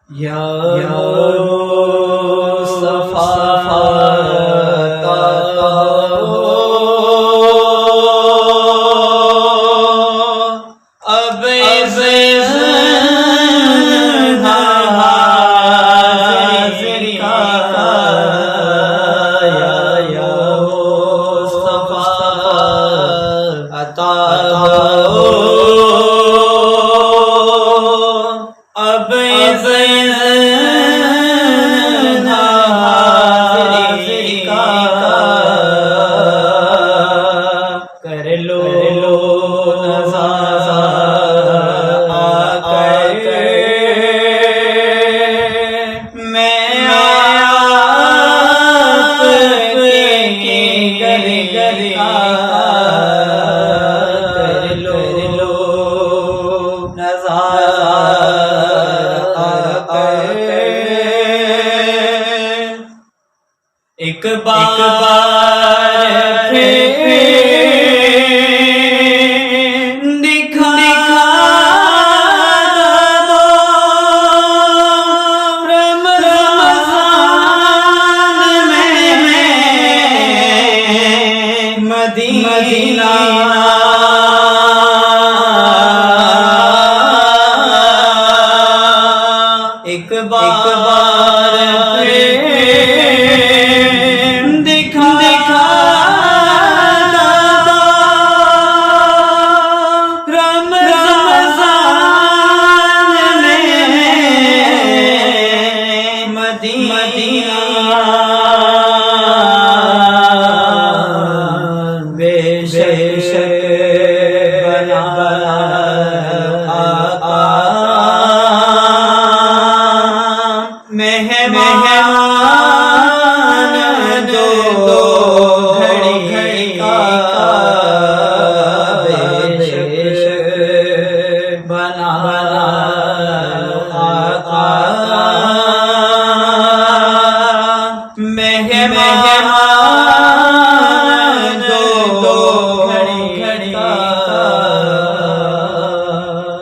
या मुस्तफा अब हाज़िर का या मुस्तफा अता अब हाज़िर का कर लो नज़ारा आकर मैं आपके गले गले कर लो नज़ारा एक बार दिखा दो रमज़ान में मदीना एक बार दिखा दो रमज़ान में मदीना बेशक बना मेहमान दो घड़ी का बेशक बना मेहमान दो घड़ी का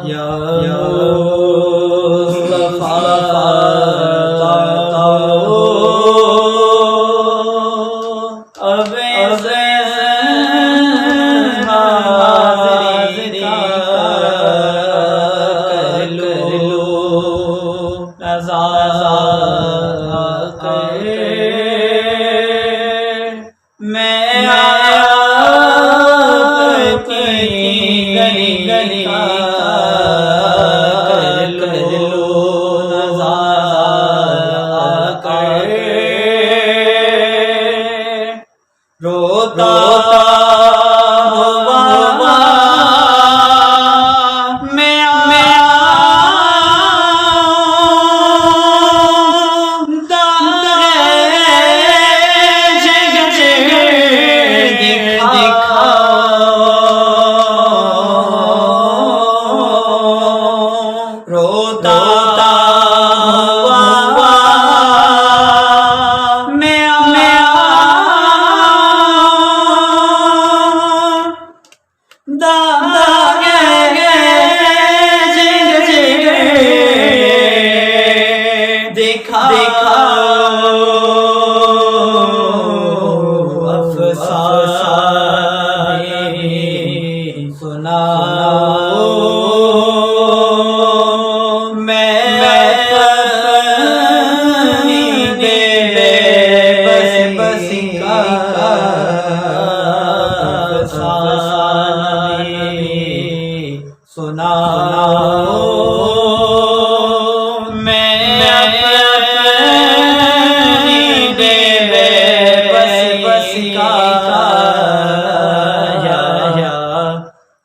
या मुस्तफा अब हाज़िर का कर लो नज़ारा मैं आपकी गली गली कर लो नज़ारा रोता हुआ मैं रोता हुआ देखा अफ़साने सुनाओ मैं बस का अफ़साने सुनाओ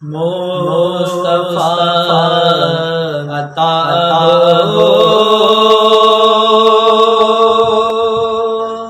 मुस्तफा अता हो